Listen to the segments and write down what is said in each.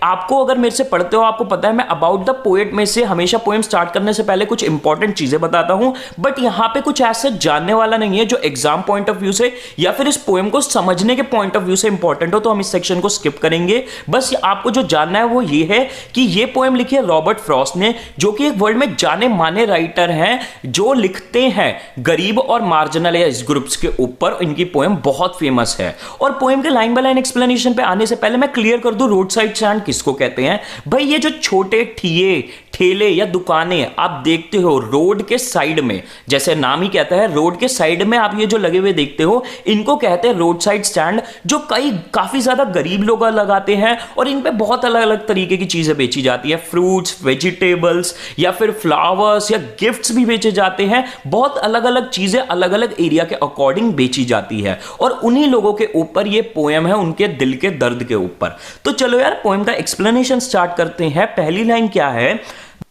आपको अगर मेरे से पढ़ते हो आपको पता है मैं अबाउट द पोएट में से हमेशा पोएम स्टार्ट करने से पहले कुछ इंपॉर्टेंट चीजें बताता हूं, बट यहां पे कुछ ऐसे जानने वाला नहीं है जो एग्जाम पॉइंट ऑफ व्यू से या फिर इस पोएम को समझने के पॉइंट ऑफ व्यू से इंपॉर्टेंट हो, तो हम इस सेक्शन को स्किप करेंगे। बस आपको जो जानना है वो ये है कि ये पोएम लिखी है रॉबर्ट फ्रॉस्ट ने, जो कि एक वर्ल्ड में जाने माने राइटर हैं जो लिखते हैं गरीब और मार्जिनलाइज्ड ग्रुप्स के ऊपर। इनकी पोएम बहुत फेमस है। और पोएम के लाइन बाय लाइन एक्सप्लेनेशन पे आने से पहले मैं क्लियर कर दूं रोड साइड स्टैंड किसको कहते हैं। भाई ये जो छोटे ठेले या दुकानें आप देखते हो रोड के साइड में, जैसे नाम ही कहता है रोड के साइड में आप ये जो लगे हुए देखते हो, इनको कहते हैं रोड साइड स्टैंड, जो काफी ज्यादा गरीब लोग लगाते हैं और इन पे बहुत अलग अलग तरीके की चीजें बेची जाती है, फ्रूट्स, वेजिटेबल्स या फिर फ्लावर्स या गिफ्ट्स भी बेचे जाते हैं। बहुत अलग अलग चीजें अलग अलग एरिया के अकॉर्डिंग बेची जाती है और उन्हीं लोगों के ऊपर ये पोएम है, उनके दिल के दर्द के ऊपर। तो चलो यार पोएम का एक्सप्लेनेशन स्टार्ट करते हैं। पहली लाइन क्या है?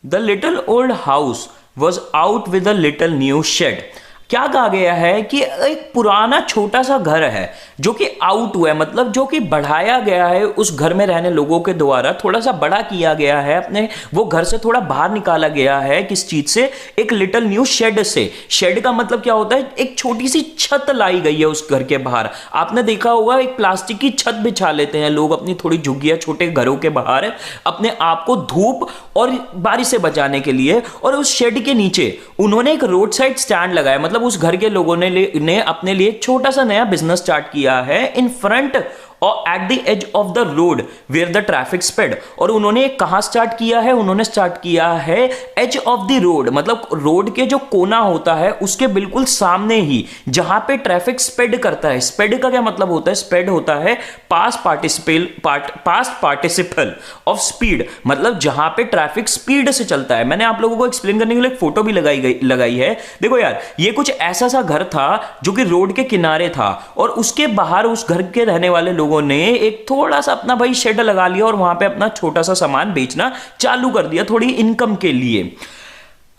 The little old house was out with a little new shed. क्या कहा गया है कि एक पुराना छोटा सा घर है जो कि आउट हुआ है, मतलब जो कि बढ़ाया गया है, उस घर में रहने लोगों के द्वारा थोड़ा सा बड़ा किया गया है, अपने वो घर से थोड़ा बाहर निकाला गया है। किस चीज से? एक लिटिल न्यू शेड से। शेड का मतलब क्या होता है? एक छोटी सी छत लाई गई है उस घर के बाहर। आपने देखा होगा एक प्लास्टिक की छत बिछा लेते हैं लोग अपनी थोड़ी झुग्गियां छोटे घरों के बाहर अपने आप को धूप और बारिश से बचाने के लिए। और उस शेड के नीचे उन्होंने एक रोड साइड स्टैंड लगाया, मतलब उस घर के लोगों ने अपने लिए छोटा सा नया बिजनेस स्टार्ट किया है इन फ्रंट और at the edge of the road where the traffic sped. और उन्होंने कहां स्टार्ट किया है? उन्होंने स्टार्ट किया है एज ऑफ द रोड, मतलब रोड के जो कोना होता है उसके बिल्कुल सामने ही, जहां पे ट्रैफिक स्पेड करता है। स्पेड का क्या मतलब होता है? स्पेड होता है पास्ट पार्टिसिपल ऑफ स्पीड, मतलब जहां पे ट्रैफिक स्पीड से चलता है। मैंने आप लोगों को एक्सप्लेन करने के लिए एक फोटो भी लगाई है। देखो यार, ये कुछ ऐसा सा घर था जो कि रोड के किनारे था और उसके बाहर उस घर के रहने वाले लोगों ने एक थोड़ा सा अपना भाई शेड लगा लिया और वहां पे अपना छोटा सा सामान बेचना चालू कर दिया थोड़ी इनकम के लिए।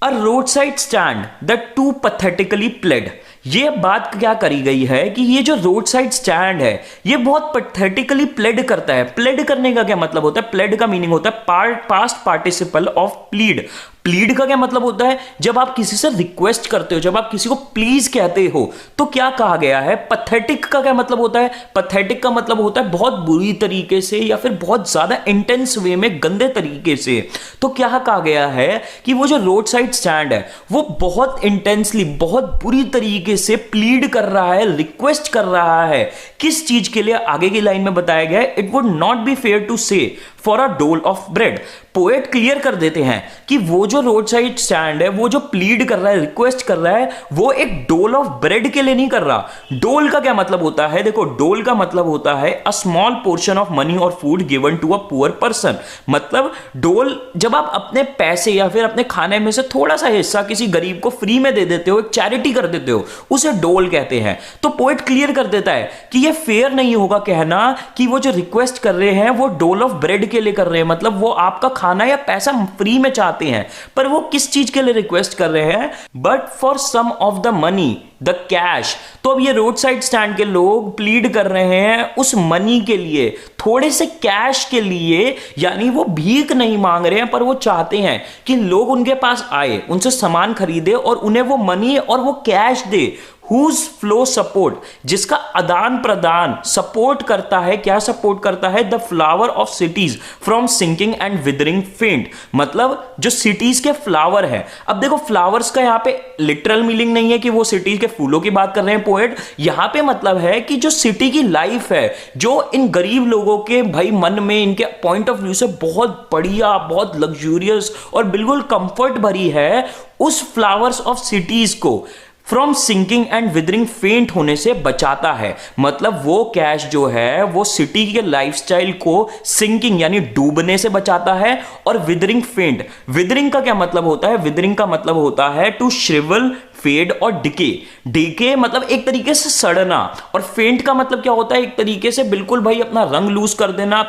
A road side stand the two pathetically played. ये बात क्या करी गई है कि ये जो रोड साइड स्टैंड है ये बहुत पैथेटिकली प्लेड करता है। प्लेड करने का क्या मतलब होता है? प्लेड का मीनिंग होता है past participle of plead. Plead का क्या मतलब होता है? जब आप किसी से रिक्वेस्ट करते हो, जब आप किसी को प्लीज कहते हो, तो क्या कहा गया है? पैथेटिक का क्या मतलब होता है? पैथेटिक का मतलब होता है बहुत बुरी तरीके से या फिर बहुत ज्यादा इंटेंस वे में, गंदे तरीके से। तो क्या कहा गया है कि वो जो रोड साइड स्टैंड है वो बहुत इंटेंसली, बहुत बुरी तरीके से प्लीड कर रहा है, रिक्वेस्ट कर रहा है। किस चीज के लिए? आगे की लाइन में बताया गया है, it would not be fair to say for a dole of bread. Poet clear कर देते हैं कि वो जो रोड साइड स्टैंड है, वो जो प्लीड कर रहा है, रिक्वेस्ट कर रहा है, वो एक डोल ऑफ ब्रेड के लिए नहीं कर रहा। डोल का क्या मतलब होता है? देखो, डोल का मतलब होता है a small portion of money or food given to a poor person. मतलब डोल, जब आप अपने पैसे या फिर अपने खाने में से थोड़ा सा हिस्सा किसी गरीब को फ्री में दे देते हो, एक चैरिटी कर देते हो, उसे डोल कहते हैं। तो पोएट क्लियर कर देता है कि ये फेयर नहीं होगा कहना कि वो जो रिक्वेस्ट कर रहे हैं वो डोल ऑफ ब्रेड के लिए कर रहे हैं, मतलब वो आपका खाना या पैसा फ्री में चाहते हैं। पर वो किस चीज के लिए रिक्वेस्ट कर रहे हैं? But for some of the money, the cash. तो अब ये रोड साइड स्टैंड के लोग प्लीड कर रहे हैं उस मनी के लिए, थोड़े से कैश के लिए। यानी वो भीख नहीं मांग रहे हैं, पर वो चाहते हैं कि लोग उनके पास आए, उनसे सामान खरीदे और उन्हें वो मनी और वो कैश दे। हुज फ्लो सपोर्ट, जिसका आदान प्रदान सपोर्ट करता है। क्या सपोर्ट करता है? The flower of cities from sinking and withering faint, मतलब जो सिटीज के फ्लावर है। अब देखो, फ्लावर्स का यहां पे लिटरल मीनिंग नहीं है कि वो सिटीज के फूलों की बात कर रहे हैं पोएट। यहां पे मतलब है कि जो सिटी की लाइफ है, जो इन गरीब लोगों के भाई मन में, इनके पॉइंट ऑफ व्यू से बहुत बढ़िया, बहुत लग्जूरियस और बिल्कुल कंफर्ट भरी है, उस फ्लावर्स ऑफ सिटीज को फ्रॉम सिंकिंग एंड विदरिंग फेंट होने से बचाता है। मतलब वो कैश जो है वो सिटी के लाइफस्टाइल को सिंकिंग यानी डूबने से बचाता है। और विदरिंग फेंट, विदरिंग का क्या मतलब होता है? विदरिंग का मतलब होता है टू श्रिवल, फेड और डिके। डिके मतलब एक तरीके से सड़ना, और फेंट का मतलब क्या होता है, एक तरीके से बिल्कुल भाई अपना रंग लूज कर देना,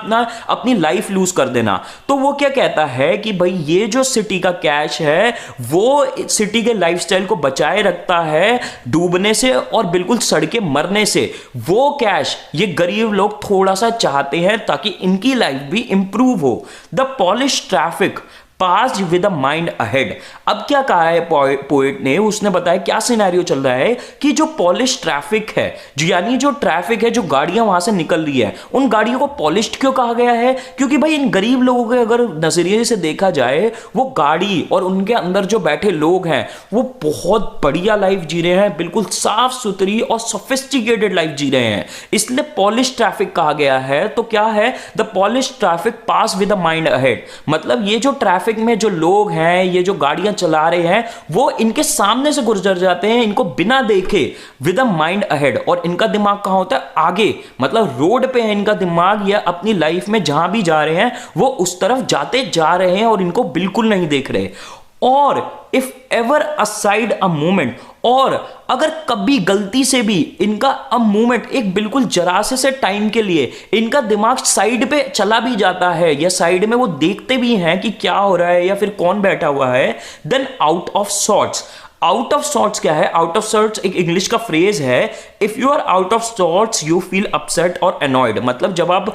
अपनी लाइफ लूज कर देना। तो वो क्या कहता है कि भाई ये जो सिटी का कैश है वो सिटी के लाइफस्टाइल को बचाए रखता है डूबने से और बिल्कुल सड़ के मरने से। वो कैश ये गरीब लोग थोड़ा सा चाहते हैं ताकि इनकी लाइफ भी इंप्रूव हो। The polish traffic passed with a mind ahead. अब क्या कहा है पोएट ने, उसने बताया क्या सिनेरियो चल रहा है कि जो पॉलिश ट्रैफिक है, जो यानी जो ट्रैफिक है, जो गाड़ियां वहां से निकल रही है, उन गाड़ियों को पॉलिश्ड क्यों कहा गया है? क्योंकि भाई इन गरीब लोगों के अगर नजरिए से देखा जाए, वो गाड़ी और उनके अंदर जो बैठे लोग हैं वो बहुत बढ़िया लाइफ जी रहे हैं, बिल्कुल साफ सुथरी और सोफिस्टिकेटेड लाइफ जी रहे हैं, इसलिए पॉलिश ट्रैफिक कहा गया है। तो क्या है, the polish traffic pass with a mind ahead, मतलब ये जो ट्रैफिक में जो लोग हैं, ये जो गाड़ियां चला रहे हैं, वो इनके सामने से गुजर जाते हैं इनको बिना देखे, विद अ माइंड अहेड। और इनका दिमाग कहां होता है? आगे, मतलब रोड पे है इनका दिमाग, या अपनी लाइफ में जहां भी जा रहे हैं वो उस तरफ जाते जा रहे हैं और इनको बिल्कुल नहीं देख रहे। और if ever aside a moment, और अगर कभी गलती से भी इनका अ मोमेंट, एक बिल्कुल जरा से टाइम के लिए इनका दिमाग साइड पे चला भी जाता है, या साइड में वो देखते भी हैं कि क्या हो रहा है या फिर कौन बैठा हुआ है, then out of sorts. Out of sorts क्या है? आउट ऑफ सॉर्ट्स एक इंग्लिश का फ्रेज है। If you are out of sorts you feel upset और अनॉयड, मतलब जब आप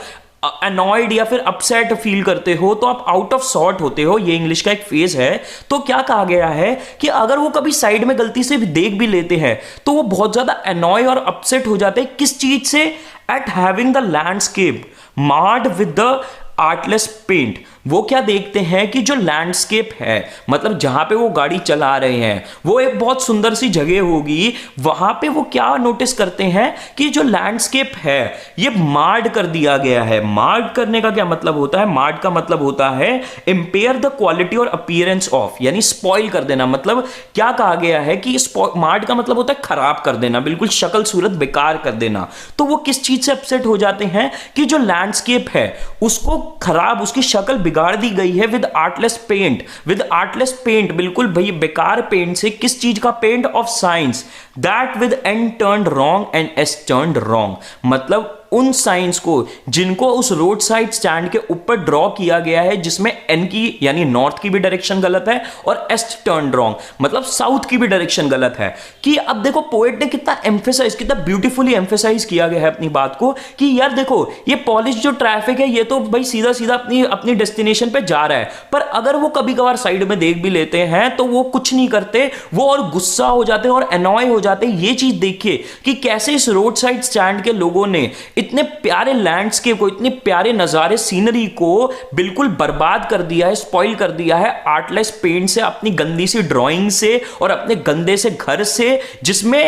अनॉयड या फिर अपसेट फील करते हो तो आप आउट ऑफ सॉर्ट होते हो, ये इंग्लिश का एक फेज है। तो क्या कहा गया है कि अगर वो कभी साइड में गलती से भी देख भी लेते हैं तो वो बहुत ज्यादा अनॉय और अपसेट हो जाते हैं। किस चीज से? At having the landscape marred with the artless paint. वो क्या देखते हैं कि जो लैंडस्केप है, मतलब जहां पे वो गाड़ी चला रहे हैं वो एक बहुत सुंदर सी जगह होगी, वहां पे वो क्या नोटिस करते हैं कि जो लैंडस्केप है ये मार्ड कर दिया गया है। मार्ड करने का क्या मतलब होता है? मार्ड का मतलब होता है इंपेयर द क्वालिटी और अपीयरेंस ऑफ, यानी स्पॉइल कर देना। मतलब क्या कहा गया है कि मार्ड का मतलब होता है खराब कर देना, बिल्कुल शक्ल सूरत बेकार कर देना। तो वो किस चीज से अपसेट हो जाते हैं कि जो लैंडस्केप है उसको खराब, उसकी शक्ल बिगाड़ दी गई है with artless paint. With artless paint, बिल्कुल भाई बेकार पेंट से। किस चीज का paint? Of signs, that with N turned wrong and S turned wrong, मतलब उन साइंस को जिनको उस रोड साइड स्टैंड के ऊपर ड्रॉ किया गया है, जिसमें एन की यानी नॉर्थ की भी डायरेक्शन गलत है और एस्ट टर्न रॉन्ग मतलब साउथ की भी डायरेक्शन गलत है। कि अब देखो पोएट ने कितना एम्फेसाइज, कितना ब्यूटीफुली एम्फेसाइज किया गया है अपनी बात को कि यार देखो ये पॉलिश जो ट्रैफिक है ये तो भाई सीधा सीधा अपनी डेस्टिनेशन पे जा रहा है, पर अगर वो कभी कभार साइड में देख भी लेते हैं तो वो कुछ नहीं करते, वो और गुस्सा हो जाते हैं और एनॉय हो जाते हैं। ये चीज देखिए कि कैसे इस रोड साइड स्टैंड के लोगों ने इतने प्यारे लैंडस्केप को, इतने प्यारे नजारे, सीनरी को बिल्कुल बर्बाद कर दिया है, स्पॉइल कर दिया है आर्टलेस पेंट से, अपनी गंदी सी ड्राइंग से और अपने गंदे से घर से, जिसमें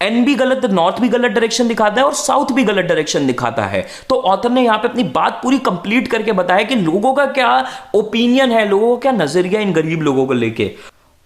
एन भी गलत, नॉर्थ भी गलत डायरेक्शन दिखाता है और साउथ भी गलत डायरेक्शन दिखाता है। तो ऑथर ने यहां पे अपनी बात पूरी कंप्लीट करके बताया कि लोगों का क्या ओपिनियन है, लोगों का क्या नजरिया इन गरीब लोगों को लेके।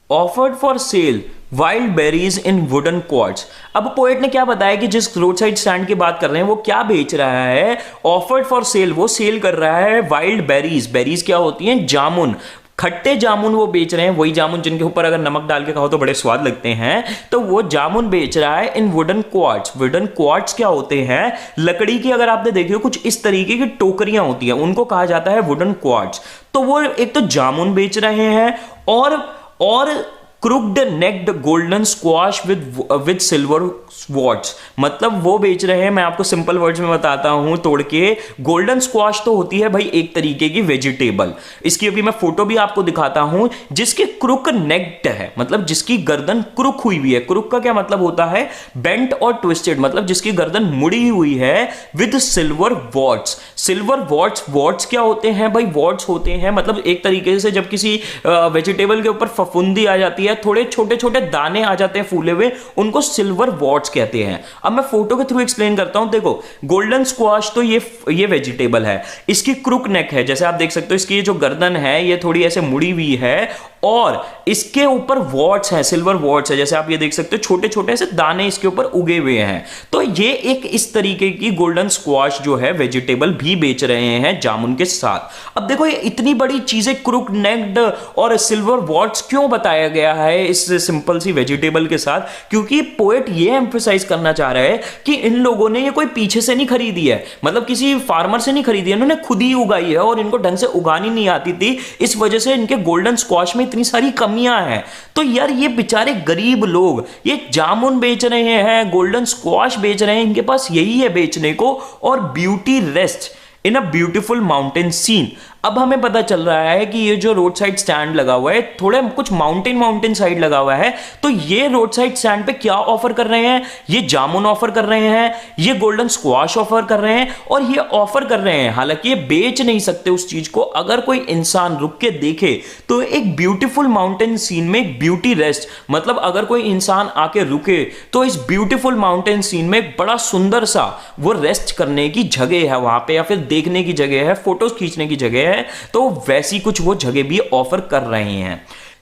Offered for sale wild berries in wooden quartz. अब पोएट ने क्या बताया कि जिस रोड साइड स्टैंड की बात कर रहे हैं वो क्या बेच रहा है? ऑफर्ड फॉर सेल, वो सेल कर रहा है वाइल्ड बेरीज। बेरीज क्या होती हैं? जामुन, खट्टे जामुन वो बेच रहे हैं, वही जामुन जिनके ऊपर अगर नमक डाल के खाओ तो बड़े स्वाद लगते हैं, तो वो जामुन बेच रहा है इन वुडन क्वार्ट्स। वुडन क्वार्ट्स क्या होते हैं? लकड़ी की, अगर आपने देखी हो कुछ इस तरीके की टोकरियां होती हैं, उनको कहा जाता है वुडन क्वार्ट्स। तो वो एक तो जामुन बेच रहे हैं और crooked necked golden squash with silver swords, मतलब वो बेच रहे हैं, मैं आपको सिंपल वर्ड्स में बताता हूं तोड़ के। गोल्डन स्क्वाश तो होती है भाई एक तरीके की वेजिटेबल, इसकी अभी मैं फोटो भी आपको दिखाता हूं, जिसके क्रुक नेक्ड है, मतलब जिसकी गर्दन क्रुक हुई हुई है। क्रुक का क्या मतलब होता है? बेंट और ट्विस्टेड, मतलब जिसकी गर्दन मुड़ी हुई है, with silver wards. Silver wards, wards क्या होते हैं भाई? वॉर्ड्स होते हैं मतलब एक तरीके से जब किसी वेजिटेबल के ऊपर फफूंदी आ जाती है, थोड़े छोटे छोटे दाने आ जाते हैं फूले हुए, उनको सिल्वर वॉर्ड्स कहते हैं। अब मैं फोटो के थ्रू एक्सप्लेन करता हूं। देखो गोल्डन स्क्वाश तो ये वेजिटेबल है, इसकी क्रुक नेक है, जैसे आप देख सकते हो इसकी जो गर्दन है ये थोड़ी ऐसे मुड़ी हुई है और इसके ऊपर वॉट्स हैं, सिल्वर वॉट्स है, जैसे आप ये देख सकते हो छोटे छोटे से दाने इसके ऊपर उगे हुए हैं। तो ये एक इस तरीके की गोल्डन स्क्वाश जो है वेजिटेबल भी बेच रहे हैं जामुन के साथ। अब देखो ये इतनी बड़ी चीजें क्रूक नेक्ड और सिल्वर वॉट्स क्यों बताया गया है इस सिंपल सी वेजिटेबल के साथ, क्योंकि पोएट ये एम्फसाइज करना चाह रहा है कि इन लोगों ने ये कोई पीछे से नहीं खरीदी है, मतलब किसी फार्मर से नहीं खरीदी है, इन्होंने खुद ही उगाई है और इनको ढंग से उगानी नहीं आती थी, इस वजह से इनके गोल्डन स्क्वाश में इतनी सारी कमियां हैं। तो यार ये बेचारे गरीब लोग ये जामुन बेच रहे हैं, गोल्डन स्क्वाश बेच रहे हैं, इनके पास यही है बेचने को, और beauty rest in a beautiful mountain scene. अब हमें पता चल रहा है कि ये जो रोड साइड स्टैंड लगा हुआ है थोड़े कुछ माउंटेन साइड लगा हुआ है, तो ये रोड साइड स्टैंड पे क्या ऑफर कर रहे हैं, ये जामुन ऑफर कर रहे हैं, ये गोल्डन स्क्वाश ऑफर कर रहे हैं, और ये ऑफर कर रहे हैं, हालांकि ये बेच नहीं सकते उस चीज को, अगर कोई इंसान रुक के देखे तो एक ब्यूटीफुल माउंटेन सीन में एक ब्यूटी रेस्ट, मतलब अगर कोई इंसान आके रुके तो इस ब्यूटीफुल माउंटेन सीन में एक बड़ा सुंदर सा वो रेस्ट करने की जगह है वहां पे, या फिर देखने की जगह है, फोटोज खींचने की जगह है, तो वैसी कुछ वो जगह भी ऑफर कर रहे हैं।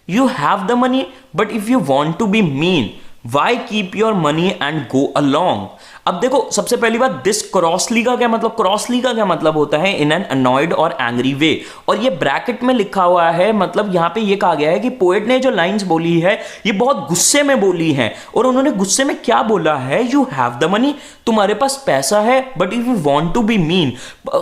You have the money but if you want to be mean why keep your money and go along. अब देखो सबसे पहली बात, दिस क्रॉसली का क्या मतलब, क्रॉसली का क्या मतलब होता है, इन एन अनॉयड और एंग्री वे, और ये ब्रैकेट में लिखा हुआ है, मतलब यहां पे ये कहा गया है कि पोएट ने जो लाइंस बोली है ये बहुत गुस्से में बोली है, और उन्होंने गुस्से में क्या बोला है, यू हैव द मनी, तुम्हारे पास पैसा है, but if you want to be mean,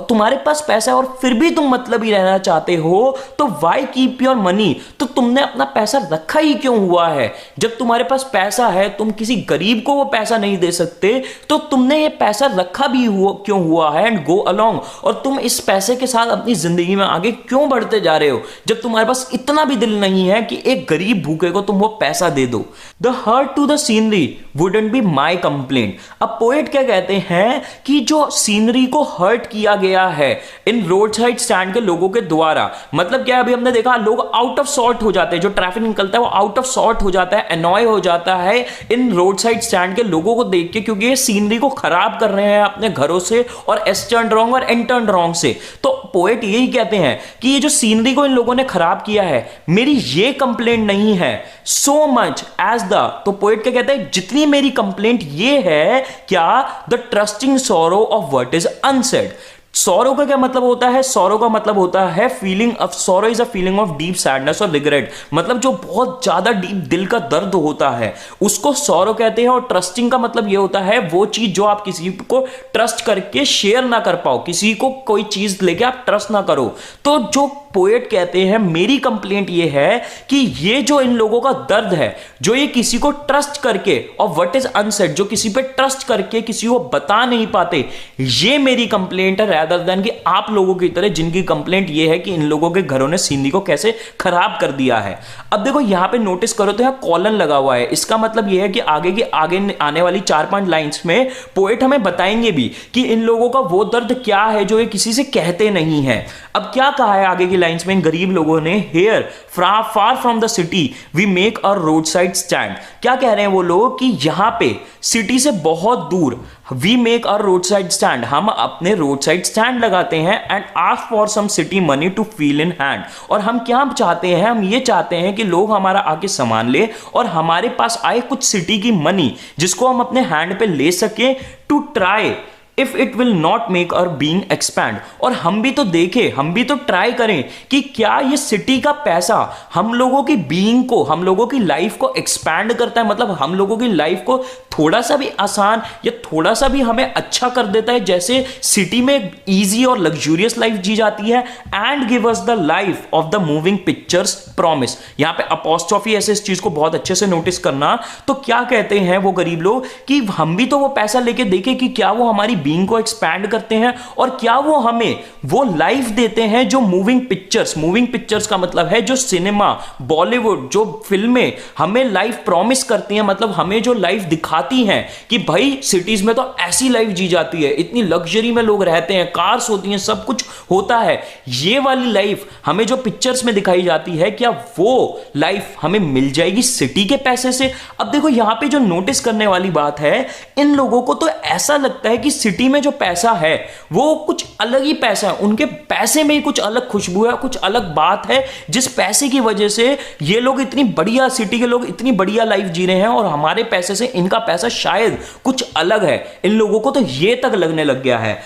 तुम्हारे पास पैसा है और फिर भी तुम मतलब ही रहना चाहते हो, तो वाई कीप योर मनी, तो तुमने अपना पैसा रखा ही क्यों हुआ है, जब तुम्हारे पास पैसा है तुम किसी गरीब को वो पैसा नहीं दे सकते, तो तुमने ये पैसा रखा भी क्यों हुआ है, एंड गो अलोंग, और तुम इस पैसे के साथ अपनी जिंदगी में आगे क्यों बढ़ते जा रहे हो, जब तुम्हारे पास इतना भी दिल नहीं है कि एक गरीब भूखे को तुम वो पैसा दे दो। The hurt to the scenery wouldn't be my complaint. अब पोएट क्या कहते हैं कि जो सीनरी को हर्ट किया गया है इन रोड साइड स्टैंड के लोगों के द्वारा, मतलब क्या, अभी हमने देखा लोग आउट ऑफ सॉर्ट हो जाते हैं, जो ट्रैफिक निकलता है वो आउट ऑफ सॉर्ट हो जाता है, एनॉय हो जाता है इन रोड साइड स्टैंड के लोगों को देख के, क्योंकि ये सीनरी को खराब कर रहे हैं अपने घरों से, और एस टर्न रॉन्ग और एन टर्न रॉन्ग से। तो पोएट यही कहते हैं कि ये जो सीनरी को इन लोगों ने खराब किया है, मेरी ये कंप्लेंट नहीं है सो मच एज द, तो पोएट क्या कहते हैं, जितनी मेरी कंप्लेंट ये है क्या, the trusting sorrow of what is unsaid. Sorrow का क्या मतलब होता है, सॉरो का मतलब होता है feeling of, sorrow is a feeling of deep sadness और रिग्रेट, मतलब जो बहुत ज्यादा डीप दिल का दर्द होता है उसको सॉरो कहते हैं, और ट्रस्टिंग का मतलब ये होता है वो चीज जो आप किसी को ट्रस्ट करके शेयर ना कर पाओ, किसी को कोई चीज लेके आप ट्रस्ट ना करो। तो जो पोएट कहते हैं मेरी कंप्लेंट ये है कि ये जो इन लोगों का दर्द है, जो ये किसी को ट्रस्ट करके, और व्हाट इज अनसेड, जो किसी पे ट्रस्ट करके किसी को बता नहीं पाते, ये मेरी कंप्लेंट है, rather than कि आप लोगों की तरह जिनकी कंप्लेंट ये है कि इन लोगों के घरों ने सीनरी को कैसे खराब कर दिया है। अब देखो यहां पे नोटिस करो तो यहां कॉलन लगा हुआ है, इसका मतलब ये है कि आगे आने वाली 4-5 लाइंस में पोएट हमें बताएंगे भी कि इन लोगों का वो दर्द क्या है जो ये किसी से कहते नहीं है। अब क्या कहा है आगे की लाइंस में इन गरीब लोगों ने, here far from the city we make a road side stand. क्या कह रहे हैं वो लोग कि यहां पे सिटी से बहुत दूर we make a road side stand, हम अपने रोड साइड स्टैंड लगाते हैं, and ask for some city money to feel in hand. और हम क्या चाहते हैं, हम ये चाहते हैं कि लोग हमारा आके सामान ले और हमारे पास आए कुछ सिटी की मनी जिसको हम अपने हैंड पे ले सके, to try if it will not make our being expand. और हम भी तो देखें, हम भी तो ट्राई करें कि क्या ये सिटी का पैसा हम लोगों की बीइंग को, हम लोगों की लाइफ को एक्सपैंड करता है, मतलब हम लोगों की लाइफ को थोड़ा सा भी आसान या थोड़ा सा भी हमें अच्छा कर देता है, जैसे सिटी में इजी और लग्जूरियस लाइफ जी जाती है, and give us the life of the moving pictures promise. यहां पे अपॉस्ट्रोफी ऐसे इस चीज को बहुत अच्छे से नोटिस करना। तो क्या कहते हैं वो गरीब लोग कि हम भी तो वो पैसा लेके देखें कि क्या वो हमारी बीइंग को एक्सपैंड करते हैं, और क्या वो हमें वो लाइफ देते हैं जो मूविंग पिक्चर्स का मतलब है जो सिनेमा, बॉलीवुड, जो फिल्में हमें लाइफ प्रॉमिस करती हैं, मतलब हमें जो लाइफ दिखाती हैं कि भाई सिटीज में तो ऐसी लाइफ जी जाती है, इतनी लग्जरी में लोग रहते हैं, कार्स होती हैं, सब कुछ होता है, ये वाली लाइफ हमें जो पिक्चर्स में दिखाई जाती है, क्या वो लाइफ हमें मिल जाएगी सिटी के पैसे से। अब देखो यहां पे जो नोटिस करने वाली बात है, इन लोगों को तो ऐसा लगता है कि सिटी में जो पैसा है वो कुछ अलग ही पैसा है, उनके पैसे में ही कुछ अलग खुशबू है, कुछ अलग बात है, जिस पैसे की वजह से ये लोग इतनी बढ़िया, सिटी के लोग इतनी बढ़िया लाइफ जी रहे हैं और हमारे पैसे से इनका पैसा शायद कुछ अलग है। इन लोगों को तो ये तक लगने लग गया है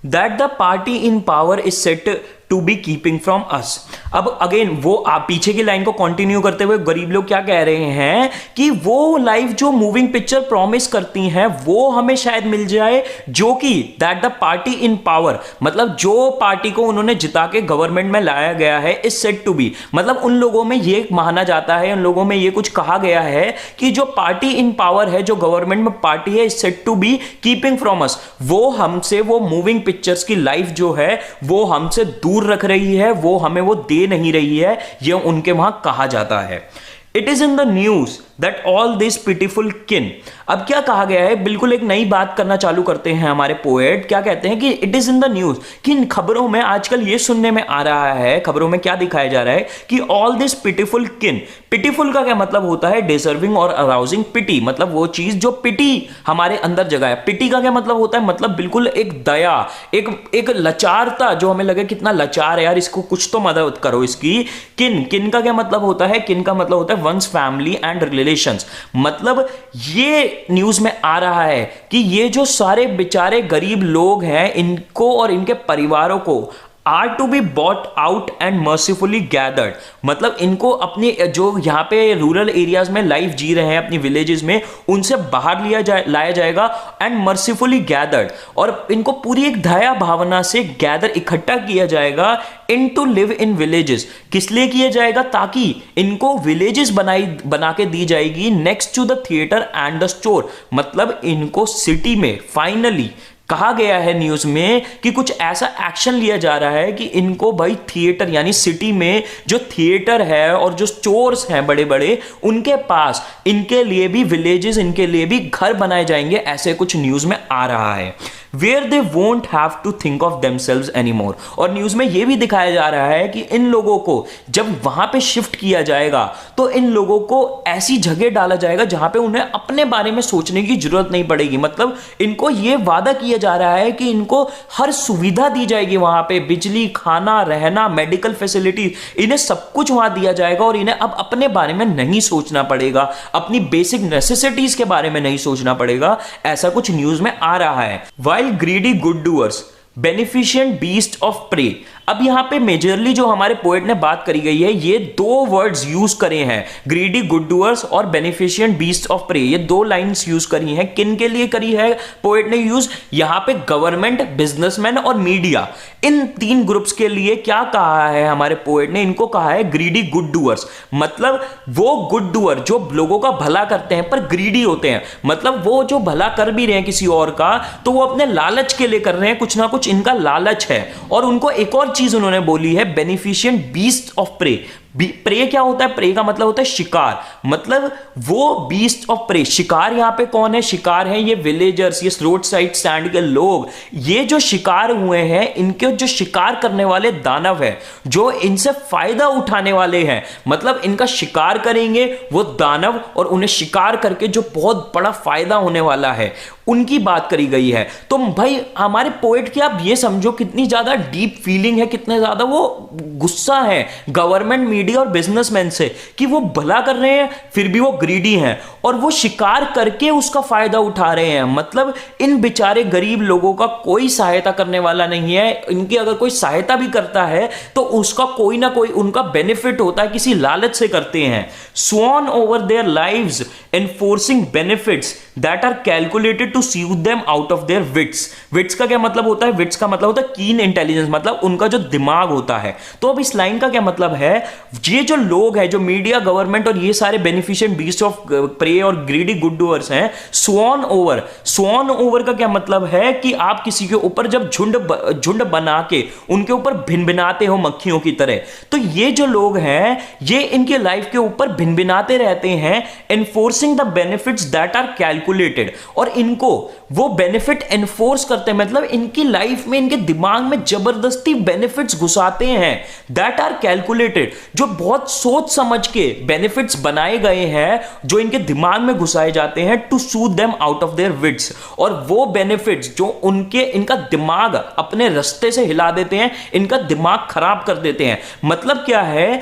that the party in power is set to be keeping from us. अब अगेन वो आप पीछे की लाइन को कंटिन्यू करते हुए गरीब लोग क्या कह रहे हैं कि वो लाइफ जो मूविंग पिक्चर प्रॉमिस करती हैं वो हमें शायद मिल जाए, जो कि that the party in power, मतलब जो पार्टी को उन्होंने जिता के गवर्नमेंट में लाया गया है, इज सेट टू बी, मतलब उन लोगों में ये माना जाता है, उन लोगों में ये कुछ कहा गया है कि जो पार्टी इन पावर है, जो गवर्नमेंट में पार्टी है, is set to be keeping from us, वो हमसे वो मूविंग पिक्चर्स की लाइफ जो है वो हमसे दूर रख रही है, वो हमें वो दे नहीं रही है, ये उनके वहां कहा जाता है। It is in the news that all this pitiful किन, अब क्या कहा गया है, बिल्कुल एक नई बात करना चालू करते हैं हमारे पोएट, क्या कहते हैं कि it is in the news, कि इन खबरों में आजकल ये सुनने में आ रहा है, खबरों में क्या दिखाया जा रहा है कि ऑल दिस पिटीफुल किन, पिटीफुल का क्या मतलब होता है, डिजर्विंग और अराउजिंग पिटी, मतलब वो चीज जो पिटी हमारे अंदर जगह है। पिटी का क्या मतलब होता है, मतलब बिल्कुल एक दया, एक लाचारता, जो हमें लगे कितना लाचार है यार, इसको कुछ तो मदद करो इसकी। किन, किन का क्या मतलब होता है, किन का मतलब होता है वंस फैमिली एंड रिलेशंस, मतलब ये न्यूज में आ रहा है कि ये जो सारे बेचारे गरीब लोग हैं, इनको और इनके परिवारों को are to be bought out and mercifully gathered, मतलब इनको अपने जो यहाँ पे रूरल एरियाज में लाइफ जी रहे हैं अपनी विलेजेस में, उनसे बाहर लाया जाएगा एंड मर्सीफुली गैदर्ड, और इनको पूरी एक दया भावना से गैदर इकट्ठा किया जाएगा इन टू लिव इन विलेजेस। किस लिए किया जाएगा, ताकि इनको विलेजेस बना के दी जाएगी next to the theatre and the store, मतलब इनको सिटी में फाइनली कहा गया है न्यूज में कि कुछ ऐसा एक्शन लिया जा रहा है कि इनको भाई थिएटर, यानी सिटी में जो थिएटर है और जो स्टोर्स हैं बड़े बड़े, उनके पास इनके लिए भी विलेजेस, इनके लिए भी घर बनाए जाएंगे, ऐसे कुछ न्यूज में आ रहा है। Where they won't have to think of themselves anymore, और न्यूज में यह भी दिखाया जा रहा है कि इन लोगों को जब वहां पे शिफ्ट किया जाएगा तो इन लोगों को ऐसी जगह डाला जाएगा जहां पे उन्हें अपने बारे में सोचने की जरूरत नहीं पड़ेगी, मतलब इनको यह वादा किया जा रहा है कि इनको हर सुविधा दी जाएगी वहां पे, बिजली, खाना, रहना, मेडिकल फैसिलिटी, इन्हें सब कुछ वहां दिया जाएगा और इन्हें अब अपने बारे में नहीं सोचना पड़ेगा, अपनी बेसिक नेसेसिटीज के बारे में नहीं सोचना पड़ेगा, ऐसा कुछ न्यूज में आ रहा है। While greedy good doers, beneficent beast of prey, अब यहां पे मेजरली जो हमारे पोएट ने बात करी गई है, ये दो वर्ड्स यूज करे हैं, ग्रीडी गुड डूअर्स और बेनिफिशिएंट बीस्ट ऑफ प्रे, ये दो लाइंस यूज करी हैं। किन के लिए करी है पोएट ने यूज, यहां पे गवर्नमेंट, बिजनेसमैन और मीडिया, इन तीन ग्रुप्स के लिए क्या कहा है हमारे पोएट ने, इनको कहा है ग्रीडी गुड डूअर्स, मतलब वो गुड डूअर जो लोगों का भला करते हैं पर ग्रीडी होते हैं, मतलब वो जो भला कर भी रहे हैं किसी और का तो वो अपने लालच के लिए कर रहे हैं, कुछ ना कुछ इनका लालच है। और उनको एक और चीज उन्होंने बोली है, beneficent beast of prey. Prey क्या होता है, प्रे का मतलब होता है शिकार, मतलब वो बीस्ट ऑफ प्रे, शिकार यहां पे कौन है, शिकार है ये विलेजर्स, ये रोड साइड स्टैंड के लोग, ये जो शिकार हुए हैं, इनके जो शिकार करने वाले दानव है, जो इनसे फायदा उठाने वाले हैं, मतलब इनका शिकार करेंगे वो दानव और उन्हें शिकार करके जो बहुत बड़ा फायदा होने वाला है, उनकी बात करी गई है। तो भाई हमारे पोएट की आप ये समझो कितनी ज्यादा डीप फीलिंग है, कितने ज्यादा वो गुस्सा है गवर्नमेंट, मीडिया और बिजनेसमैन से कि वो भला कर रहे हैं फिर भी वो ग्रीडी हैं और वो शिकार करके उसका फायदा उठा रहे हैं, मतलब इन बेचारे गरीब लोगों का कोई सहायता करने वाला नहीं है, इनकी अगर कोई सहायता भी करता है तो उसका कोई ना कोई उनका बेनिफिट होता है, किसी लालच से करते हैं। Swarm over their lives enforcing benefits that are calculated to soothe them out of their wits. Wits का क्या मतलब होता है, विट्स का मतलब होता है कीन इंटेलिजेंस, मतलब उनका जो दिमाग होता है। तो अब इस लाइन का क्या मतलब है, ये जो लोग हैं, जो मीडिया, गवर्नमेंट और ये सारे बेनिफिशिएंट बीस्ट ऑफ प्रे और ग्रीडी गुड डूअर्स हैं, स्वॉन ओवर, स्वॉन ओवर का क्या मतलब है कि आप किसी के ऊपर जब झुंड बना के उनके ऊपर भिनभिनाते हो मक्खियों की तरह, तो ये जो लोग हैं ये इनके लाइफ के ऊपर भिनभिनाते रहते हैं, enforcing the benefits that are calculated, और इनको वो बेनिफिट एनफोर्स करते हैं, मतलब इनकी लाइफ में, इनके दिमाग में जबरदस्ती बेनिफिट्स घुसाते हैं दैट आर कैलकुलेटेड, जो बहुत सोच समझ के बेनिफिट्स बनाए गए हैं, जो इनके दिमाग में घुसाए जाते हैं to soothe them out of their wits, और वो बेनिफिट्स जो इनका दिमाग अपने रास्ते से हिला देते हैं, इनका दिमाग खराब कर देते हैं। मतलब क्या है,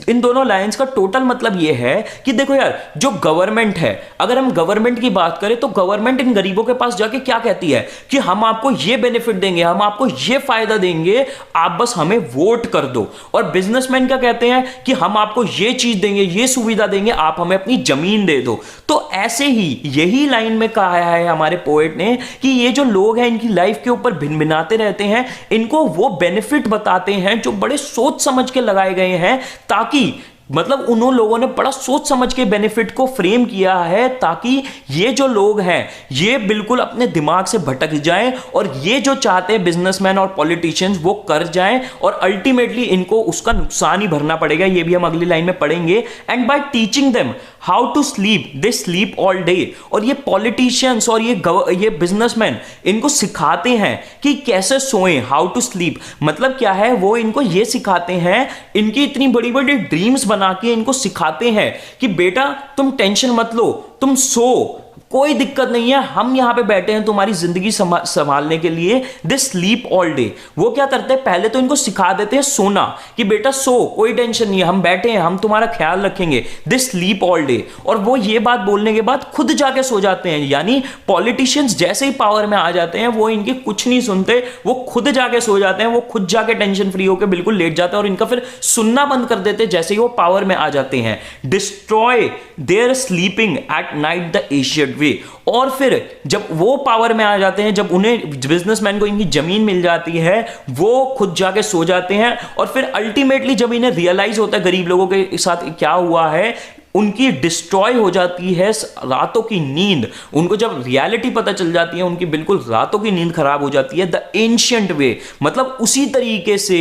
इन दोनों लाइंस का टोटल मतलब ये है कि देखो यार, जो गवर्नमेंट है, अगर हम गवर्नमेंट की बात करें तो गवर्नमेंट इन गरीबों के पास जाके क्या कहती है कि हम आपको ये बेनिफिट देंगे, हम आपको ये फायदा देंगे, आप बस हमें वोट कर दो। और बिजनेसमैन क्या कहते हैं कि हम आपको ये चीज देंगे, ये सुविधा देंगे, आप हमें अपनी जमीन दे दो। तो ऐसे ही यही लाइन में कहा है हमारे पोएट ने कि ये जो लोग हैं इनकी लाइफ के ऊपर भिनभिनाते रहते हैं, इनको वो बेनिफिट बताते हैं जो बड़े सोच समझ के लगाए गए हैं, ताकि मतलब उन लोगों ने बड़ा सोच समझ के बेनिफिट को फ्रेम किया है, ताकि ये जो लोग हैं ये बिल्कुल अपने दिमाग से भटक जाएं, और ये जो चाहते हैं बिजनेसमैन और पॉलिटिशियंस वो कर जाएं, और अल्टीमेटली इनको उसका नुकसान ही भरना पड़ेगा। ये भी हम अगली लाइन में पढ़ेंगे। And by teaching them how to sleep they sleep all day. और ये पॉलिटिशियंस और ये बिजनेसमैन इनको सिखाते हैं कि कैसे सोएं, हाउ टू स्लीप मतलब क्या है, वो इनको ये सिखाते हैं, इनकी इतनी बड़ी बड़ी ड्रीम्स बना के इनको सिखाते हैं कि बेटा तुम टेंशन मत लो, तुम सो, कोई दिक्कत नहीं है, हम यहां पे बैठे हैं तुम्हारी जिंदगी संभालने के लिए। दे स्लीप ऑल डे। वो क्या करते हैं, पहले तो इनको सिखा देते हैं सोना, कि बेटा सो, कोई टेंशन नहीं है, हम बैठे हैं, हम तुम्हारा ख्याल रखेंगे। दे स्लीप ऑल डे। और वो ये बात बोलने के बाद खुद जाके सो जाते हैं। यानी पॉलिटिशियंस जैसे ही पावर में आ जाते हैं वो इनकी कुछ नहीं सुनते, वो खुद जाके सो जाते हैं, वो खुद जाके टेंशन फ्री होकर बिल्कुल लेट जाते हैं, और इनका फिर सुनना बंद कर देते हैं जैसे ही वो पावर में आ जाते हैं। Destroy their sleeping at night the asiatic way. और फिर जब वो पावर में आ जाते हैं, जब उन्हें बिजनेसमैन को इनकी जमीन मिल जाती है, वो खुद जाके सो जाते हैं। और फिर अल्टीमेटली जब इन्हें रियलाइज होता है गरीब लोगों के साथ क्या हुआ है, उनकी डिस्ट्रॉय हो जाती है रातों की नींद। उनको जब रियलिटी पता चल जाती है, उनकी बिल्कुल रातों की नींद खराब हो जाती है। द एंशिएंट वे मतलब उसी तरीके से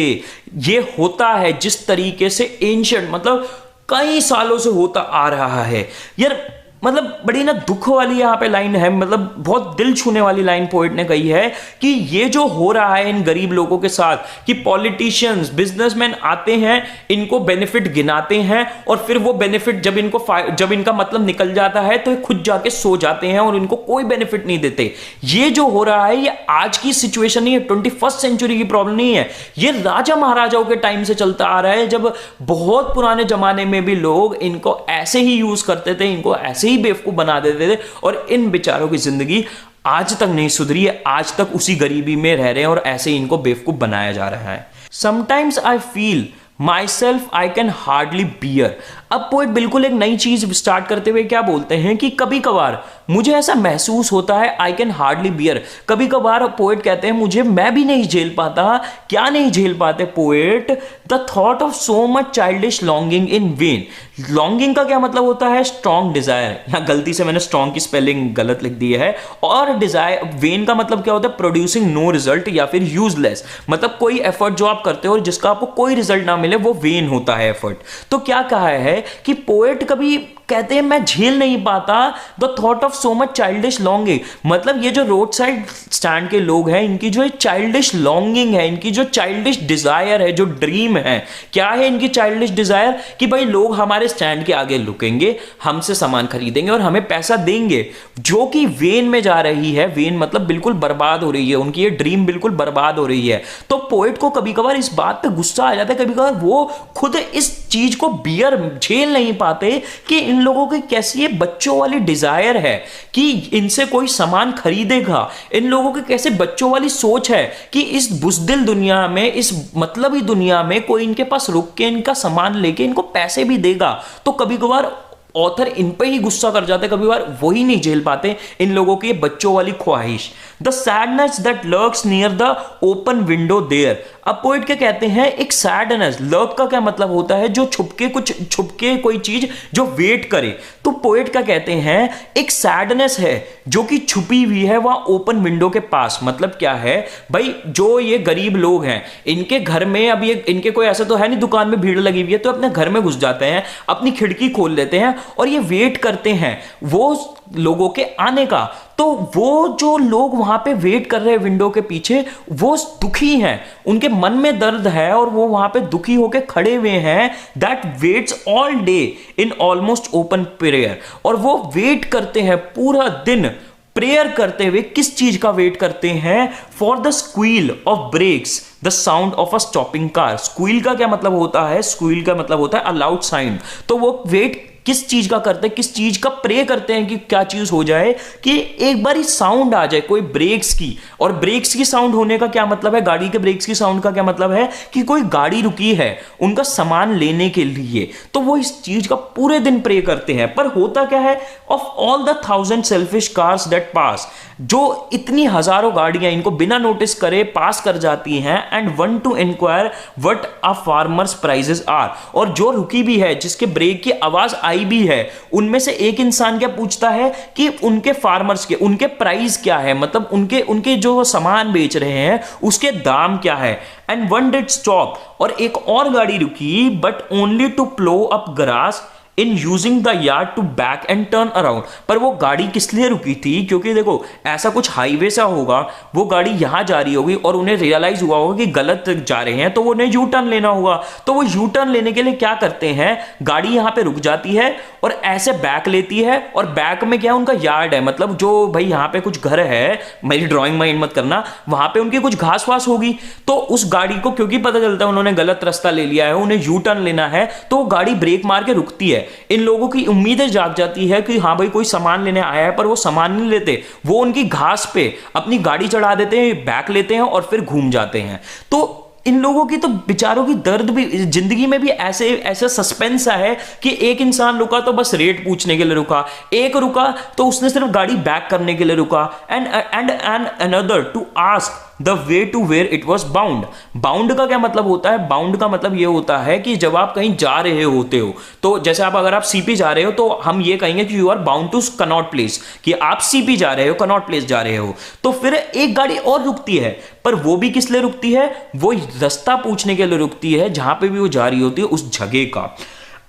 ये होता है जिस तरीके से एंशिएंट मतलब कई सालों से होता आ रहा है। यार मतलब बड़ी ना दुख वाली यहाँ पे लाइन है, मतलब बहुत दिल छूने वाली लाइन पोएट ने कही है कि ये जो हो रहा है इन गरीब लोगों के साथ, कि पॉलिटिशियंस बिजनेसमैन आते हैं, इनको बेनिफिट गिनाते हैं, और फिर वो बेनिफिट जब इनका मतलब निकल जाता है तो ये खुद जाके सो जाते हैं और इनको कोई बेनिफिट नहीं देते। ये जो हो रहा है ये आज की सिचुएशन नहीं है, 21st सेंचुरी की प्रॉब्लम नहीं है, ये राजा महाराजाओं के टाइम से चलता आ रहा है, जब बहुत पुराने जमाने में भी लोग इनको ऐसे ही यूज करते थे, इनको ऐसे ही बेवकूफ बना देते थे, और इन बेचारों की जिंदगी आज तक नहीं सुधरी है, आज तक उसी गरीबी में रह रहे हैं और ऐसे ही इनको बेवकूफ बनाया जा रहा है। Sometimes I feel myself I can hardly bear. अब पोएट बिल्कुल एक नई चीज स्टार्ट करते हुए क्या बोलते हैं कि कभी कभार मुझे ऐसा महसूस होता है, आई कैन हार्डली बियर। कभी कभार पोएट कहते हैं मैं भी नहीं झेल पाता। क्या नहीं झेल पाते poet? The thought of so much childish longing in when. Longing का क्या मतलब होता है? Strong Dzire. यहाँ गलती से मैंने स्ट्रॉन्ग की स्पेलिंग गलत लिख दी है। और डिजायर, वेन का मतलब क्या होता है? प्रोड्यूसिंग नो रिजल्ट या फिर यूजलेस, मतलब कोई एफर्ट जो आप करते हो जिसका आपको कोई रिजल्ट ना मिले, वो वेन होता है एफर्ट। तो क्या कहा है कि पोएट कभी कहते हैं मैं झेल नहीं पाता the thought of so much childish longing. मतलब ये जो रोड साइड स्टैंड के लोग हैं, इनकी जो चाइल्डिश लॉन्गिंग है, इनकी जो चाइल्डिश डिजायर है, जो ड्रीम है, क्या है इनकी चाइल्डिश डिजायर? कि भाई लोग हमारे स्टैंड के आगे रुकेंगे, हमसे सामान खरीदेंगे और हमें पैसा देंगे, जो कि वेन में जा रही है। वेन मतलब बिल्कुल बर्बाद हो रही है, उनकी ये ड्रीम बिल्कुल बर्बाद हो रही है। तो पोएट को कभी कभार इस बात पे गुस्सा आ जाता है, कभी कभार वो खुद इस चीज को बियर झेल नहीं पाते कि इन लोगों की कैसी ये बच्चों वाली डिजायर है कि इनसे कोई सामान खरीदेगा। इन लोगों की कैसे बच्चों वाली सोच है कि इस बुज़दिल दुनिया में, इस मतलबी दुनिया में कोई इनके पास रुक के इनका सामान लेके इनको पैसे भी देगा। तो कभी कभार ऑथर इन पे ही गुस्सा कर जाते, कभी बार वही नहीं झेल पाते इन लोगों की बच्चों वाली ख्वाहिश। The sadness that lurks near the open window there. अब पोएट क्या कहते हैं? एक सैडनेस। लर्क का क्या मतलब होता है? जो छुपके कोई चीज जो वेट करे। तो पोएट क्या कहते हैं? एक सैडनेस है जो कि छुपी हुई है वहां ओपन विंडो के पास। मतलब क्या है भाई? जो ये गरीब लोग हैं, इनके घर में अब ये इनके कोई ऐसा तो है नहीं दुकान में भीड़ लगी हुई है, तो अपने घर में घुस जाते हैं, अपनी खिड़की खोल लेते हैं और ये वेट करते हैं वो लोगों के आने का। तो वो जो लोग वहां पे वेट कर रहे हैं विंडो के पीछे, वो दुखी हैं, उनके मन में दर्द है और वो वहां पे दुखी होके खड़े हुए हैं। That waits all day in almost open prayer, और वो वेट करते हैं पूरा दिन प्रेयर करते हुए। किस चीज का वेट करते हैं? For the squeal of brakes the sound of a stopping car. Squeal का क्या मतलब होता है? स्क्वील का मतलब होता है अ लाउड साउंड। तो वो वेट किस चीज का करते हैं, किस चीज का प्रे करते हैं कि क्या चीज हो जाए, कि एक बार ही साउंड आ जाए कोई ब्रेक्स की। और ब्रेक्स की साउंड होने का क्या मतलब है? गाड़ी के ब्रेक्स की साउंड का क्या मतलब है? कि कोई गाड़ी रुकी है उनका सामान लेने के लिए। तो वो इस चीज का पूरे दिन प्रे करते हैं। पर होता क्या है? Of all the 1000 selfish cars that pass, जो इतनी हजारों गाड़ियां इनको बिना नोटिस करे पास कर जाती हैं, and one to inquire what a farmer's prices are, और जो रुकी भी है जिसके ब्रेक की आवाज आई भी है, उनमें से एक इंसान क्या पूछता है कि उनके फार्मर्स के उनके प्राइस क्या है, मतलब उनके उनके जो सामान बेच रहे हैं उसके दाम क्या है। एंड वन डिड स्टॉप, और एक और गाड़ी रुकी, but only to plough up grass in using the yard to back and turn around. पर वो गाड़ी किस लिए रुकी थी? क्योंकि देखो ऐसा कुछ हाईवे सा होगा, वो गाड़ी यहां जा रही होगी और उन्हें रियलाइज हुआ होगा कि गलत जा रहे हैं, तो वो उन्हें यू टर्न लेना होगा। तो वो यू टर्न लेने के लिए क्या करते हैं? गाड़ी यहां पे रुक जाती है और ऐसे बैक लेती है, और बैक में क्या उनका यार्ड है, मतलब जो भाई यहां पे कुछ घर है, मेरी ड्राइंग माइंड मत करना, वहां पे उनकी कुछ घास वास होगी। तो उस गाड़ी को क्योंकि पता चलता है उन्होंने गलत रास्ता ले लिया है, उन्हें यू टर्न लेना है, तो वो गाड़ी ब्रेक मार के रुकती है। इन लोगों की उम्मीदें जाग जाती है कि हाँ भाई कोई सामान लेने आया है, पर वो सामान नहीं लेते, वो उनकी घास पे अपनी गाड़ी चढ़ा देते हैं, बैक लेते हैं और फिर घूम जाते हैं। तो इन लोगों की तो बेचारों की दर्द भी जिंदगी में भी ऐसे ऐसा सस्पेंस है कि एक इंसान रुका तो बस रेट पूछने के लिए रुका, एक रुका तो उसने सिर्फ गाड़ी बैक करने के लिए रुका, and another to ask the way to where it was bound. Bound का क्या मतलब होता है? बाउंड का मतलब यह होता है कि जब आप कहीं जा रहे होते हो, तो जैसे अगर आप सीपी जा रहे हो तो हम ये कहेंगे कि you are bound to Connaught Place, कि आप सीपी जा रहे हो, कनॉट प्लेस जा रहे हो। तो फिर एक गाड़ी और रुकती है, पर वो भी किस लिए रुकती है? वो रास्ता पूछने के लिए रुकती है, जहां पे भी वो जा रही होती है उस जगह का।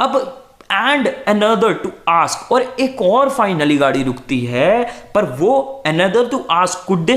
अब एंड अनदर टू आस्क, और एक और फाइनली गाड़ी रुकती है, पर वो another to ask could they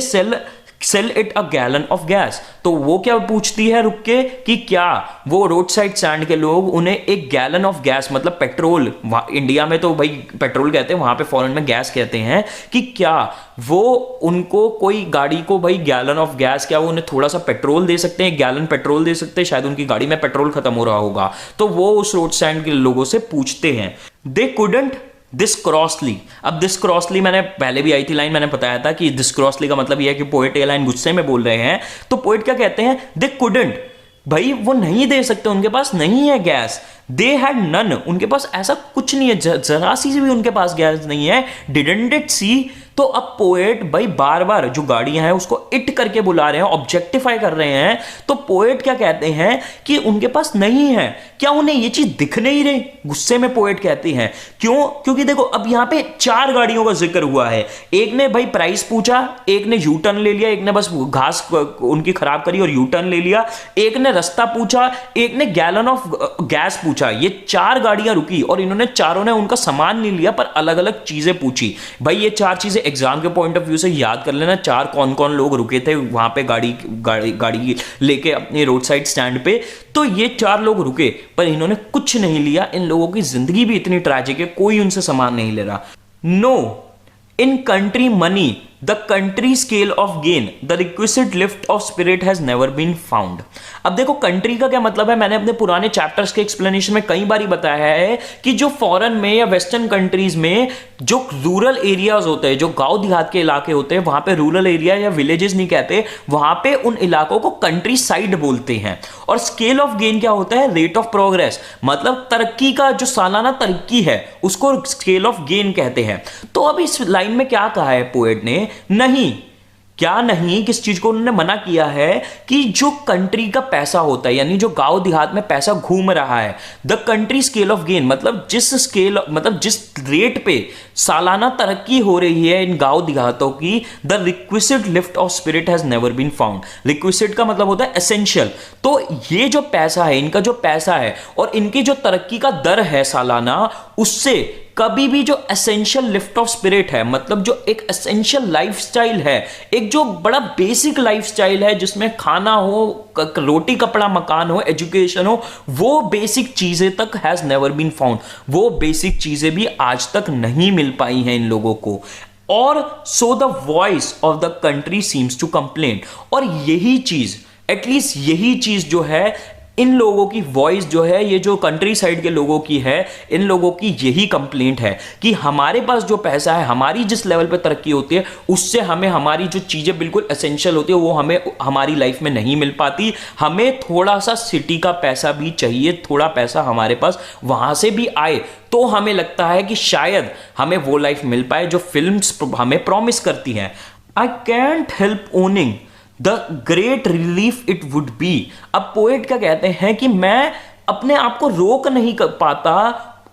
sell it a gallon of gas. तो वो क्या पूछती है रुक के कि क्या वो रोड साइड स्टैंड के लोग उन्हें एक गैलन ऑफ गैस, मतलब पेट्रोल, इंडिया में तो भाई पेट्रोल कहते हैं, वहां पे फॉरेन में गैस कहते हैं, कि क्या वो उनको कोई गाड़ी को भाई गैलन ऑफ गैस, क्या वो उन्हें थोड़ा सा पेट्रोल दे सकते हैं, गैलन पेट्रोल दे सकते हैं? शायद उनकी गाड़ी में पेट्रोल खत्म हो रहा होगा, तो वो उस रोड स्टैंड के लोगों से पूछते हैं। They couldn't this crossly. अब दिस क्रॉसली मैंने पहले भी आई थी लाइन, मैंने बताया था कि दिस क्रॉसली का मतलब यह है कि पोएट ये लाइन गुस्से में बोल रहे हैं। तो पोएट क्या कहते हैं? दे कुडंट, भाई वो नहीं दे सकते, उनके पास नहीं है गैस। दे हैड नन, उनके पास ऐसा कुछ नहीं है, जरा सी भी उनके पास गैस नहीं है। डिडंट इट सी, तो अब पोएट भाई बार बार जो गाड़ियां हैं उसको इट करके बुला रहे हैं, ऑब्जेक्टिफाई कर रहे हैं। तो पोएट क्या कहते हैं कि उनके पास नहीं है। क्या उन्हें ये चीज दिख नहीं रही? गुस्से में पोएट कहते हैं। क्यों? क्योंकि देखो अब यहां पे 4 गाड़ियों का जिक्र हुआ है। एक ने भाई प्राइस पूछा, एक ने यू टर्न ले लिया, एक ने बस घास उनकी खराब करी और यू टर्न ले लिया, एक ने रास्ता पूछा, एक ने गैलन ऑफ गैस पूछा। ये 4 गाड़ियां रुकी और इन्होंने चारों ने उनका सामान नहीं लिया, पर अलग अलग चीजें पूछी। भाई ये 4 चीजें एग्जाम के पॉइंट ऑफ व्यू से याद कर लेना, 4 कौन कौन लोग रुके थे वहां पे गाड़ी लेके अपने रोड साइड स्टैंड पे। तो ये 4 लोग रुके, पर इन्होंने कुछ नहीं लिया। इन लोगों की जिंदगी भी इतनी ट्रैजिक है, कोई उनसे सामान नहीं ले रहा। No, in country money the country scale of gain the requisite lift of spirit has never been found. अब देखो कंट्री का क्या मतलब है, मैंने अपने पुराने चैप्टर्स के एक्सप्लेनेशन में कई बार बताया है कि जो फॉरेन में या वेस्टर्न कंट्रीज में जो रूरल एरियाज होते हैं, जो गांव देहात के इलाके होते हैं, वहां पे रूरल एरिया या विलेजेस नहीं कहते, वहां पे उन इलाकों को कंट्री साइड बोलते हैं। और स्केल ऑफ गेन क्या होता है? रेट ऑफ प्रोग्रेस, मतलब तरक्की का जो सालाना तरक्की है उसको स्केल ऑफ गेन कहते हैं। तो अब इस लाइन में क्या कहा है पोएट ने? नहीं, क्या नहीं, किस चीज को उन्होंने मना किया है? कि जो कंट्री का पैसा होता है, यानी जो गांव देहात में पैसा घूम रहा है, the country scale of gain, मतलब जिस रेट पे सालाना तरक्की हो रही है इन गांव देहातों की, the requisite lift of spirit has never been found. Requisite का मतलब होता है एसेंशियल। तो ये जो पैसा है, इनका जो पैसा है और इनकी जो तरक्की का दर है सालाना, उससे कभी भी जो एसेंशियल लिफ्ट ऑफ स्पिरिट है, मतलब जो एक एसेंशियल लाइफस्टाइल है, एक जो बड़ा बेसिक लाइफस्टाइल है जिसमें खाना हो, रोटी कपड़ा मकान हो, एजुकेशन हो, वो बेसिक चीजें तक हैज नेवर बीन फाउंड। वो बेसिक चीजें भी आज तक नहीं मिल पाई हैं इन लोगों को। और so the voice of the country seems to complain. और यही चीज, एटलीस्ट यही चीज जो है, इन लोगों की वॉइस जो है, ये जो कंट्री साइड के लोगों की है, इन लोगों की यही कंप्लेंट है कि हमारे पास जो पैसा है, हमारी जिस लेवल पे तरक्की होती है, उससे हमें हमारी जो चीजें बिल्कुल एसेंशियल होती है वो हमें हमारी लाइफ में नहीं मिल पाती। हमें थोड़ा सा सिटी का पैसा भी चाहिए, थोड़ा पैसा हमारे पास वहां से भी आए तो हमें लगता है कि शायद हमें वो लाइफ मिल पाए जो फिल्म्स हमें प्रॉमिस करती हैं। I can't help owning the great relief it would be. अब पोएट क्या कहते हैं कि मैं अपने आप को रोक नहीं कर पाता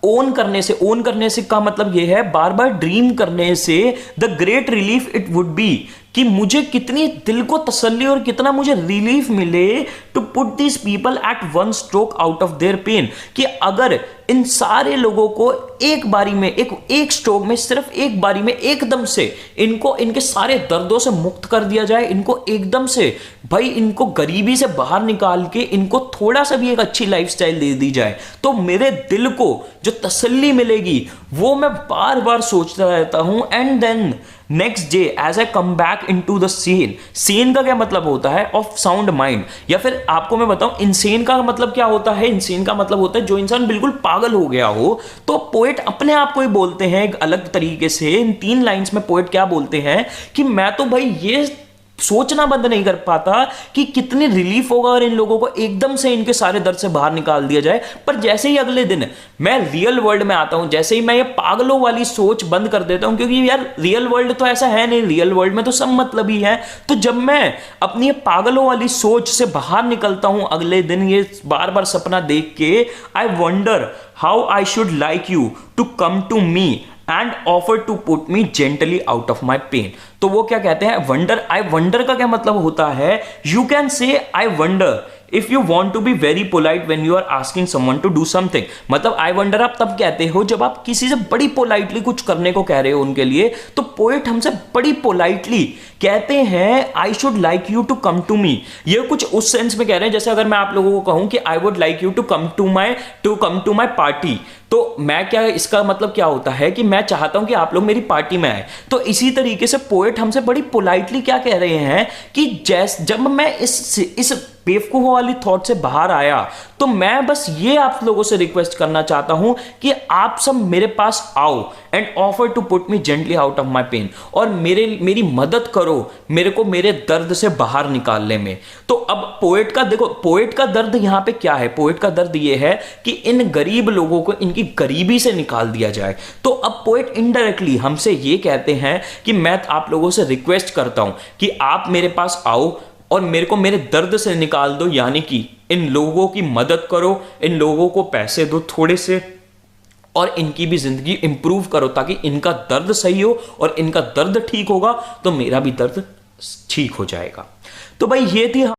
ओन करने से। ओन करने से का मतलब यह है बार बार ड्रीम करने से। The great relief it would be, कि मुझे कितनी दिल को तसल्ली और कितना मुझे रिलीफ मिले to put this people at one stroke out of their pain, कि अगर इन सारे लोगों को एक बारी में, एक स्ट्रोक में, सिर्फ एक बारी में एकदम से इनको इनके सारे दर्दों से मुक्त कर दिया जाए, इनको एकदम से भाई इनको गरीबी से बाहर निकाल के इनको थोड़ा सा भी एक अच्छी लाइफस्टाइल दे दी जाए, तो मेरे दिल को जो तसल्ली मिलेगी वो मैं बार बार सोचता रहता हूं। And then next day as I come back into the scene. Scene का क्या मतलब होता है? Of sound mind. या फिर आपको मैं बताऊं इनसेन का मतलब क्या होता है? इनसेन का मतलब होता है जो इंसान बिल्कुल पागल हो गया हो। तो पोएट अपने आप को ही बोलते हैं एक अलग तरीके से। इन 3 लाइंस में पोएट क्या बोलते हैं कि मैं तो भाई ये सोचना बंद नहीं कर पाता कि कितनी रिलीफ होगा और इन लोगों को एकदम से इनके सारे दर्द से बाहर निकाल दिया जाए। पर जैसे ही अगले दिन मैं रियल वर्ल्ड में आता हूं, जैसे ही मैं ये पागलों वाली सोच बंद कर देता हूं, क्योंकि यार रियल वर्ल्ड तो ऐसा है नहीं, रियल वर्ल्ड में तो सब मतलब ही है। तो जब मैं अपनी ये पागलों वाली सोच से बाहर निकलता हूं अगले दिन ये बार बार सपना देख के, I wonder how I should like you to come to me and offer to put me gently out of my pain. तो वो क्या कहते हैं? वंडर। आई वंडर का क्या मतलब होता है? You can say I wonder if you want to be very polite when you are asking someone to do something. मतलब आई वंडर आप तब कहते हो जब आप किसी से बड़ी पोलाइटली कुछ करने को कह रहे हो उनके लिए। तो पोएट हमसे बड़ी पोलाइटली कहते हैं I should like you to come to me. ये कुछ उस सेंस में कह रहे हैं जैसे अगर मैं आप लोगों को कहूं कि I would like you to come to my party, तो मैं क्या, इसका मतलब क्या होता है कि मैं चाहता हूं कि आप लोग मेरी पार्टी में आए। तो इसी तरीके से पोएट हमसे बड़ी पोलाइटली क्या कह रहे हैं कि जब मैं इस बेवकूफ वाली थॉट से बाहर आया तो मैं बस ये आप लोगों से रिक्वेस्ट करना चाहता हूं कि आप सब मेरे पास आओ and offer to put me gently out of my pain, और मेरी मदद करो मेरे को मेरे दर्द से बाहर निकालने में। तो अब पोएट का देखो, पोएट का दर्द यहां पे क्या है? पोएट का दर्द ये है कि इन गरीब लोगों को इनकी गरीबी से निकाल दिया जाए। तो अब पोएट इनडायरेक्टली हमसे ये कहते हैं कि मैं आप लोगों से रिक्वेस्ट करता हूं कि आप मेरे पास आओ और मेरे को मेरे दर्द से निकाल दो, यानी कि इन लोगों की मदद करो, इन लोगों को पैसे दो थोड़े से, और इनकी भी जिंदगी इंप्रूव करो ताकि इनका दर्द सही हो, और इनका दर्द ठीक होगा तो मेरा भी दर्द ठीक हो जाएगा। तो भाई ये थी